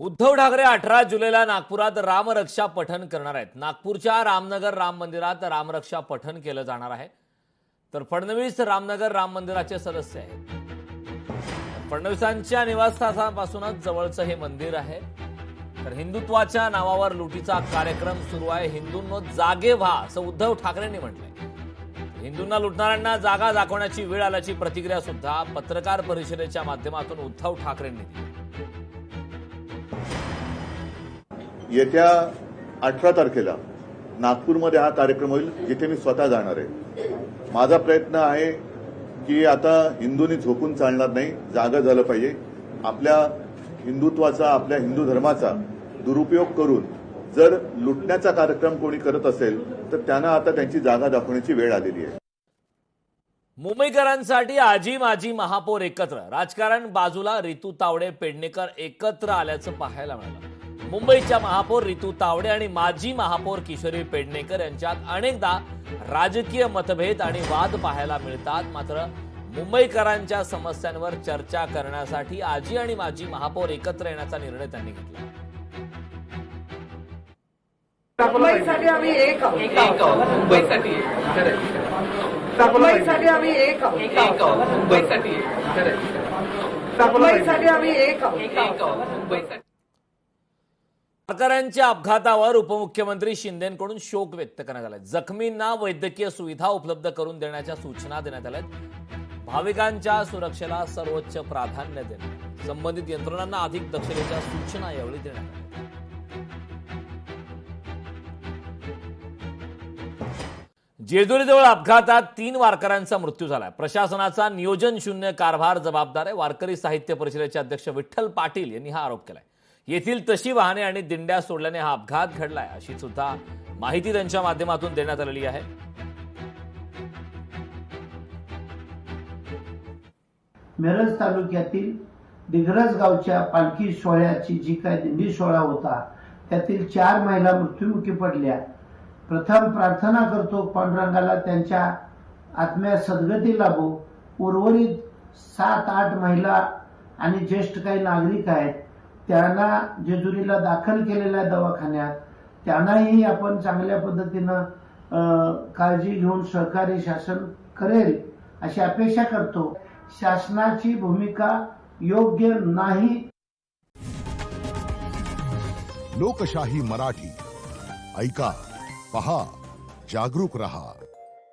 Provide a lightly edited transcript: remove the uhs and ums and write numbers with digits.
उद्धव ठाकरे 18 जुलैला नागपुरात रामरक्षा पठण करणार आहेत। नागपूरच्या रामनगर राम मंदिरात रामरक्षा पठण केलं जाणार आहे। तर फडणवीस रामनगर राम मंदिराचे सदस्य आहेत। फडणवीसांच्या निवासस्थानापासूनच जवळचं हे मंदिर आहे। तर हिंदुत्वाच्या नावावर लुटीचा कार्यक्रम सुरू आहे। हिंदूंनो जागे व्हा असं उद्धव ठाकरेंनी म्हटलंय। हिंदूंना लुटणाऱ्यांना जागा दाखवण्याची वेळ आल्याची प्रतिक्रिया सुद्धा पत्रकार परिषदेच्या माध्यमातून उद्धव ठाकरेंनी दिली। येत्या 18 तारखेला नागपूरमध्ये हा कार्यक्रम होईल, जिथे मी स्वतः जाणार आहे। माझा प्रयत्न आहे की आता हिंदूंनी झोपून चालणार नाही, जागा झालं पाहिजे। आपल्या हिंदुत्वाचा, आपल्या हिंदू धर्माचा दुरुपयोग करून जर लुटण्याचा कार्यक्रम कोणी करत असेल तर त्यांना आता त्यांची जागा दाखवण्याची वेळ आलेली आहे। मुंबईकरांसाठी आजी माजी महापौर एकत्र, राजकारण बाजूला रितू तावडे पेडणेकर एकत्र आल्याचं पाहायला मिळालं। मुंबईच्या महापौर रितू तावडे आणि माजी महापौर किशोरी पेडणेकर यांच्यात अनेकदा राजकीय मतभेद आणि वाद पाहायला मिळतात। मात्र मुंबईकरांच्या समस्यांवर चर्चा करण्यासाठी आजी आणि माजी महापौर एकत्र येण्याचा निर्णय त्यांनी घेतला। मुंबईसाठी आम्ही एक आहोत। मुंबईसाठी मुंबईसाठी आम्ही एक आहोत। मुंबईसाठी आम्ही एक आहोत। वारकऱ्यांच्या अपघातावर उपमुख्यमंत्री शिंदेंकडून शोक व्यक्त करण्यात आला। जखमींना वैद्यकीय सुविधा उपलब्ध करून देण्याच्या सूचना देण्यात आल्या। भाविकांच्या सुरक्षेला सर्वोच्च प्राधान्य देण्यात, संबंधित यंत्रणांना अधिक दक्षतेच्या सूचना यावेळी देण्यात आल्या। जेजुरीजवळ अपघातात 3 वारकऱ्यांचा मृत्यू झाला। प्रशासनाचा नियोजन शून्य कारभार जबाबदार आहे। वारकरी साहित्य परिषदेचे अध्यक्ष विठ्ठल पाटील यांनी हा आरोप केलाय। येथील तशी वाहने आणि दिंड्या सोडल्याने हा अपघात घडलाय, अशी सुद्धा माहिती त्यांच्या माध्यमातून देण्यात आलेली आहे। मिरज तालुक्यातील दिग्रज गावच्या पालखी सोहळ्याची जी काय दिंडी सोहळा होता, त्यातील 4 महिला मृत्युमुखी पडल्या। प्रथम प्रार्थना करतो पांडुरंगाला त्यांच्या आत्म्यास सद्गती लाभो। उर्वरित 7-8 महिला आणि ज्येष्ठ काही नागरिक आहेत, त्यांना जेजुरीला दाखल केलेल्या दवाखान्यात, त्यांनाही आपण चांगल्या पद्धतीनं काळजी घेऊन सहकारी शासन करेल अशी अपेक्षा करतो। शासनाची भूमिका योग्य नाही। लोकशाही मराठी ऐका, पहा, जागरूक रहा।